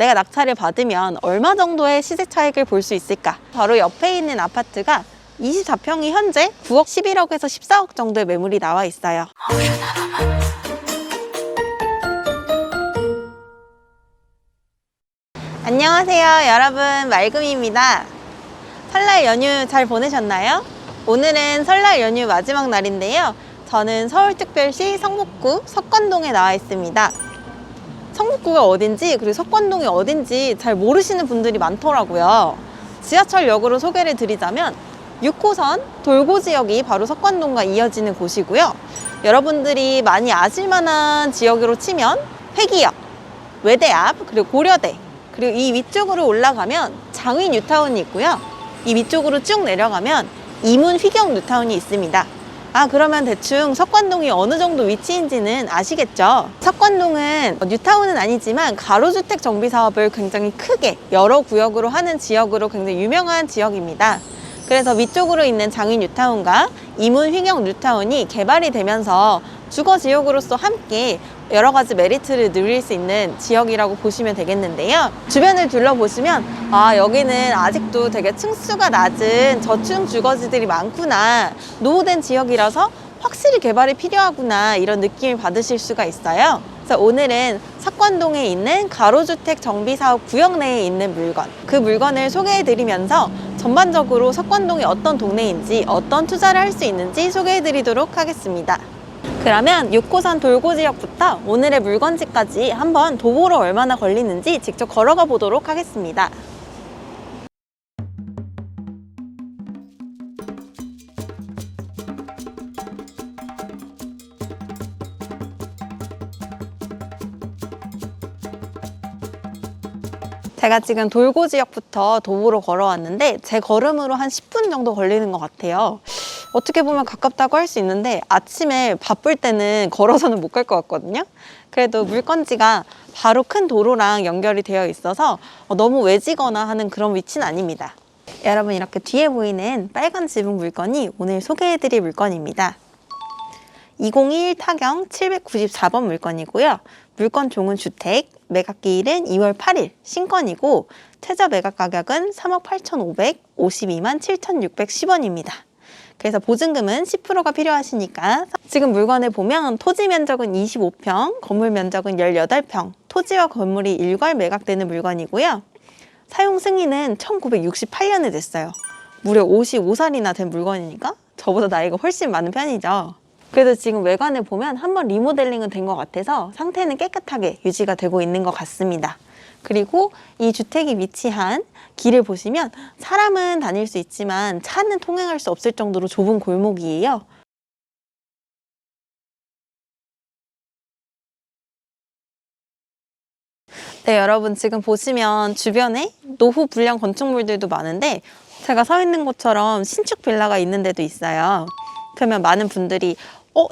내가 낙찰을 받으면 얼마 정도의 시세 차익을 볼 수 있을까? 바로 옆에 있는 아파트가 24평이 현재 9억 11억에서 14억 정도의 매물이 나와 있어요. 안녕하세요 여러분, 말금입니다. 설날 연휴 잘 보내셨나요? 오늘은 설날 연휴 마지막 날인데요, 저는 서울특별시 성북구 석관동에 나와 있습니다. 성북구가 어딘지 그리고 석관동이 어딘지 잘 모르시는 분들이 많더라고요. 지하철역으로 소개를 드리자면 6호선 돌고 지역이 바로 석관동과 이어지는 곳이고요. 여러분들이 많이 아실 만한 지역으로 치면 회기역, 외대 앞, 그리고 고려대, 그리고 이 위쪽으로 올라가면 장위 뉴타운이 있고요. 이 위쪽으로 쭉 내려가면 이문 휘경 뉴타운이 있습니다. 그러면 대충 석관동이 어느 정도 위치인지는 아시겠죠? 석관동은 뉴타운은 아니지만 가로주택 정비 사업을 굉장히 크게 여러 구역으로 하는 지역으로 굉장히 유명한 지역입니다. 그래서 위쪽으로 있는 장위 뉴타운과 이문 휘경 뉴타운이 개발이 되면서 주거 지역으로서 함께 여러 가지 메리트를 누릴 수 있는 지역이라고 보시면 되겠는데요. 주변을 둘러보시면 여기는 아직도 되게 층수가 낮은 저층 주거지들이 많구나, 노후된 지역이라서 확실히 개발이 필요하구나, 이런 느낌을 받으실 수가 있어요. 그래서 오늘은 석관동에 있는 가로주택 정비사업 구역 내에 있는 물건, 그 물건을 소개해드리면서 전반적으로 석관동이 어떤 동네인지, 어떤 투자를 할 수 있는지 소개해드리도록 하겠습니다. 그러면 6호선 돌고 지역부터 오늘의 물건지까지 한번 도보로 얼마나 걸리는지 직접 걸어가 보도록 하겠습니다. 제가 지금 돌고 지역부터 도보로 걸어왔는데 제 걸음으로 한 10분 정도 걸리는 것 같아요. 어떻게 보면 가깝다고 할 수 있는데 아침에 바쁠 때는 걸어서는 못 갈 것 같거든요. 그래도 물건지가 바로 큰 도로랑 연결이 되어 있어서 너무 외지거나 하는 그런 위치는 아닙니다. 여러분, 이렇게 뒤에 보이는 빨간 지붕 물건이 오늘 소개해드릴 물건입니다. 2021 타경 794번 물건이고요. 물건 종은 주택, 매각기일은 2월 8일, 신건이고 최저 매각 가격은 3억 8,552만 7,610원입니다. 그래서 보증금은 10%가 필요하시니까 지금 물건을 보면 토지 면적은 25평, 건물 면적은 18평, 토지와 건물이 일괄 매각되는 물건이고요. 사용 승인은 1968년에 됐어요. 무려 55살이나 된 물건이니까 저보다 나이가 훨씬 많은 편이죠. 그래도 지금 외관을 보면 한번 리모델링은 된 것 같아서 상태는 깨끗하게 유지가 되고 있는 것 같습니다. 그리고 이 주택이 위치한 길을 보시면 사람은 다닐 수 있지만 차는 통행할 수 없을 정도로 좁은 골목이에요. 네, 여러분 지금 보시면 주변에 노후 불량 건축물들도 많은데 제가 서 있는 곳처럼 신축 빌라가 있는 데도 있어요. 그러면 많은 분들이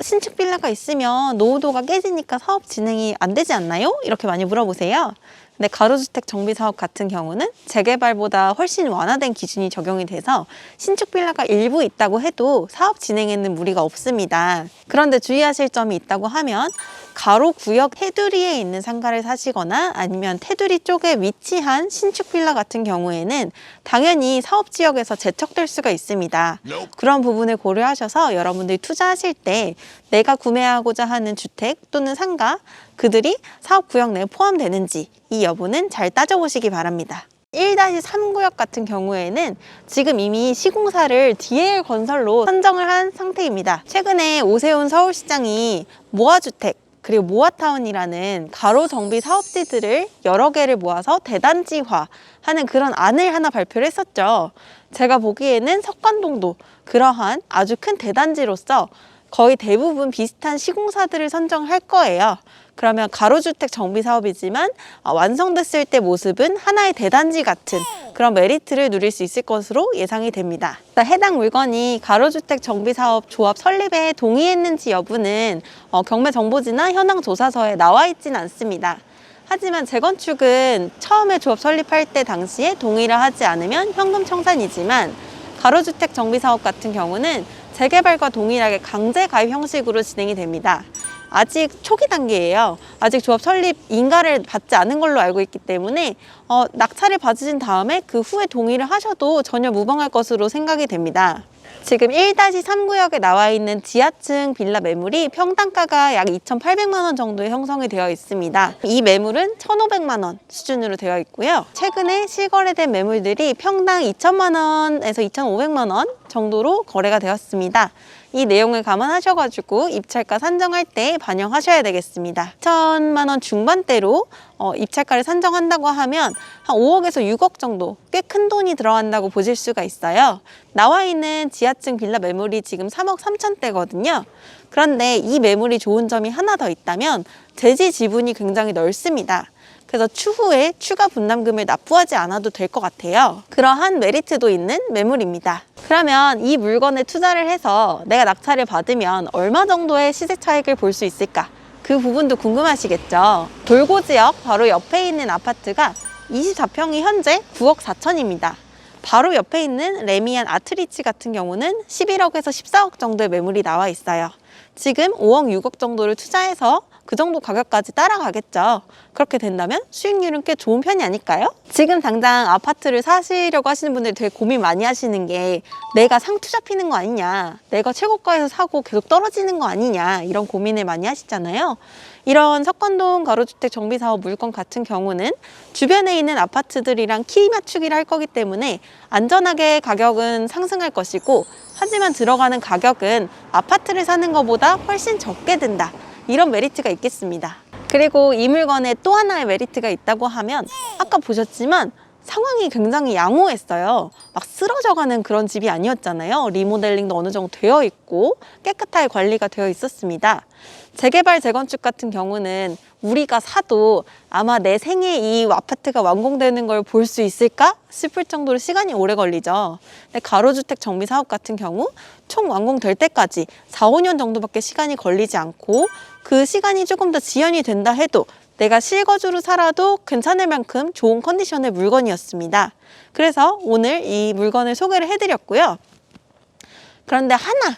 신축 빌라가 있으면 노후도가 깨지니까 사업 진행이 안 되지 않나요? 이렇게 많이 물어보세요. 근데 가로주택 정비사업 같은 경우는 재개발보다 훨씬 완화된 기준이 적용이 돼서 신축 빌라가 일부 있다고 해도 사업 진행에는 무리가 없습니다. 그런데 주의하실 점이 있다고 하면 가로 구역 테두리에 있는 상가를 사시거나 아니면 테두리 쪽에 위치한 신축 빌라 같은 경우에는 당연히 사업지역에서 제척될 수가 있습니다. 그런 부분을 고려하셔서 여러분들이 투자하실 때 내가 구매하고자 하는 주택 또는 상가, 그들이 사업구역 내에 포함되는지 이 여부는 잘 따져보시기 바랍니다. 1-3구역 같은 경우에는 지금 이미 시공사를 DL 건설로 선정을 한 상태입니다. 최근에 오세훈 서울시장이 모아주택 그리고 모아타운이라는 가로정비 사업지들을 여러 개를 모아서 대단지화하는 그런 안을 하나 발표를 했었죠. 제가 보기에는 석관동도 그러한 아주 큰 대단지로서 거의 대부분 비슷한 시공사들을 선정할 거예요. 그러면 가로주택 정비 사업이지만 완성됐을 때 모습은 하나의 대단지 같은 그런 메리트를 누릴 수 있을 것으로 예상이 됩니다. 해당 물건이 가로주택 정비 사업 조합 설립에 동의했는지 여부는 경매 정보지나 현황 조사서에 나와 있지는 않습니다. 하지만 재건축은 처음에 조합 설립할 때 당시에 동의를 하지 않으면 현금 청산이지만 가로주택 정비 사업 같은 경우는 재개발과 동일하게 강제 가입 형식으로 진행이 됩니다. 아직 초기 단계예요. 아직 조합 설립 인가를 받지 않은 걸로 알고 있기 때문에 낙찰을 받으신 다음에 그 후에 동의를 하셔도 전혀 무방할 것으로 생각이 됩니다. 지금 1-3구역에 나와 있는 지하층 빌라 매물이 평당가가 약 2,800만 원 정도에 형성이 되어 있습니다. 이 매물은 1,500만 원 수준으로 되어 있고요. 최근에 실거래된 매물들이 평당 2,000만 원에서 2,500만 원 정도로 거래가 되었습니다. 이 내용을 감안하셔가지고 입찰가 산정할 때 반영하셔야 되겠습니다. 2,000만 원 중반대로 입찰가를 산정한다고 하면 한 5억에서 6억 정도 꽤 큰 돈이 들어간다고 보실 수가 있어요. 나와 있는 지하층 빌라 매물이 지금 3억 3천대거든요. 그런데 이 매물이 좋은 점이 하나 더 있다면 대지 지분이 굉장히 넓습니다. 그래서 추후에 추가 분담금을 납부하지 않아도 될 것 같아요. 그러한 메리트도 있는 매물입니다. 그러면 이 물건에 투자를 해서 내가 낙찰을 받으면 얼마 정도의 시세 차익을 볼 수 있을까? 그 부분도 궁금하시겠죠? 돌고지역 바로 옆에 있는 아파트가 24평이 현재 9억 4천입니다. 바로 옆에 있는 레미안 아트리치 같은 경우는 11억에서 14억 정도의 매물이 나와 있어요. 지금 5억, 6억 정도를 투자해서 그 정도 가격까지 따라가겠죠. 그렇게 된다면 수익률은 꽤 좋은 편이 아닐까요? 지금 당장 아파트를 사시려고 하시는 분들이 되게 고민 많이 하시는 게 내가 상투 잡히는 거 아니냐, 내가 최고가에서 사고 계속 떨어지는 거 아니냐, 이런 고민을 많이 하시잖아요. 이런 석관동 가로주택 정비사업 물건 같은 경우는 주변에 있는 아파트들이랑 키 맞추기를 할 거기 때문에 안전하게 가격은 상승할 것이고, 하지만 들어가는 가격은 아파트를 사는 것보다 훨씬 적게 든다, 이런 메리트가 있겠습니다. 그리고 이 물건에 또 하나의 메리트가 있다고 하면 아까 보셨지만 상황이 굉장히 양호했어요. 막 쓰러져가는 그런 집이 아니었잖아요. 리모델링도 어느 정도 되어 있고 깨끗하게 관리가 되어 있었습니다. 재개발, 재건축 같은 경우는 우리가 사도 아마 내 생에 이 아파트가 완공되는 걸 볼 수 있을까 싶을 정도로 시간이 오래 걸리죠. 근데 가로주택 정비 사업 같은 경우 총 완공될 때까지 4, 5년 정도밖에 시간이 걸리지 않고, 그 시간이 조금 더 지연이 된다 해도 내가 실거주로 살아도 괜찮을 만큼 좋은 컨디션의 물건이었습니다. 그래서 오늘 이 물건을 소개를 해드렸고요. 그런데 하나,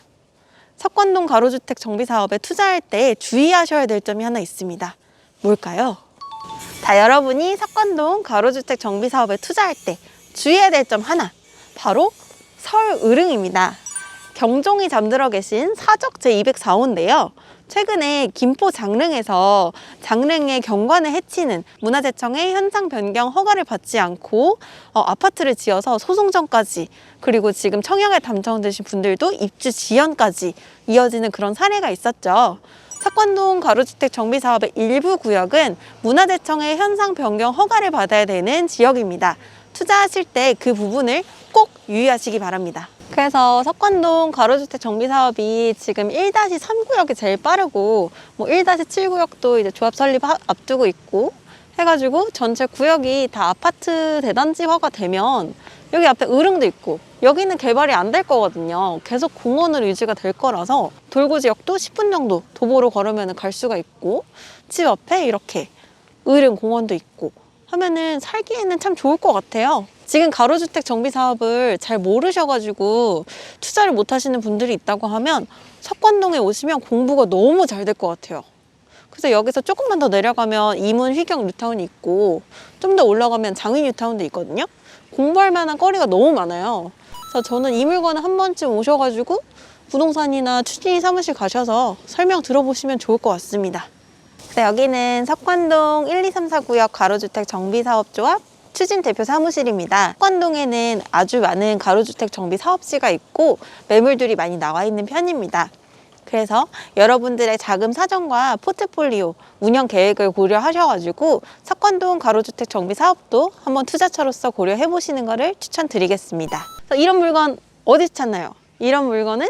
석관동 가로주택 정비사업에 투자할 때 주의하셔야 될 점이 하나 있습니다. 뭘까요? 자, 여러분이 석관동 가로주택 정비사업에 투자할 때 주의해야 될 점 하나, 바로 설의릉입니다. 경종이 잠들어 계신 사적 제204호인데요. 최근에 김포 장릉에서 장릉의 경관을 해치는 문화재청의 현상 변경 허가를 받지 않고 아파트를 지어서 소송전까지, 그리고 지금 청약에 당첨되신 분들도 입주 지연까지 이어지는 그런 사례가 있었죠. 석관동 가로주택 정비사업의 일부 구역은 문화재청의 현상 변경 허가를 받아야 되는 지역입니다. 투자하실 때 그 부분을 꼭 유의하시기 바랍니다. 그래서 석관동 가로주택 정비사업이 지금 1-3구역이 제일 빠르고, 1-7구역도 이제 조합 설립 앞두고 있고 해가지고 전체 구역이 다 아파트 대단지화가 되면 여기 앞에 의릉도 있고 여기는 개발이 안 될 거거든요. 계속 공원으로 유지가 될 거라서 돌고지역도 10분 정도 도보로 걸으면 갈 수가 있고, 집 앞에 이렇게 의릉 공원도 있고 하면은 살기에는 참 좋을 것 같아요. 지금 가로주택 정비 사업을 잘 모르셔가지고 투자를 못 하시는 분들이 있다고 하면 석관동에 오시면 공부가 너무 잘 될 것 같아요. 그래서 여기서 조금만 더 내려가면 이문 휘경 뉴타운이 있고, 좀 더 올라가면 장위 뉴타운도 있거든요. 공부할 만한 거리가 너무 많아요. 그래서 저는 이 물건을 한 번쯤 오셔가지고 부동산이나 추진위 사무실 가셔서 설명 들어보시면 좋을 것 같습니다. 네, 여기는 석관동 1, 2, 3, 4구역 가로주택 정비사업조합 추진 대표 사무실입니다. 석관동에는 아주 많은 가로주택 정비 사업지가 있고 매물들이 많이 나와 있는 편입니다. 그래서 여러분들의 자금 사정과 포트폴리오, 운영 계획을 고려하셔가지고 석관동 가로주택 정비 사업도 한번 투자처로서 고려해 보시는 것을 추천드리겠습니다. 이런 물건 어디 찾나요? 이런 물건은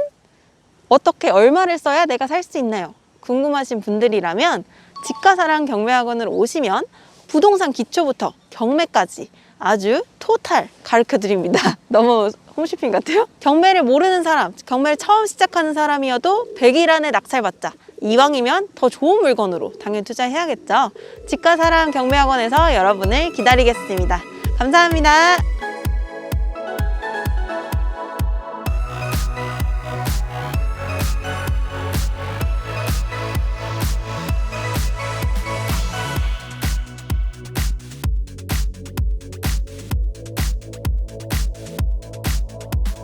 어떻게 얼마를 써야 내가 살 수 있나요? 궁금하신 분들이라면 집가사랑 경매학원으로 오시면 부동산 기초부터 경매까지 아주 토탈 가르쳐 드립니다. 너무 홈쇼핑 같아요? 경매를 모르는 사람, 경매를 처음 시작하는 사람이어도 100일 안에 낙찰받자, 이왕이면 더 좋은 물건으로 당연히 투자해야겠죠. 집가사랑 경매학원에서 여러분을 기다리겠습니다. 감사합니다.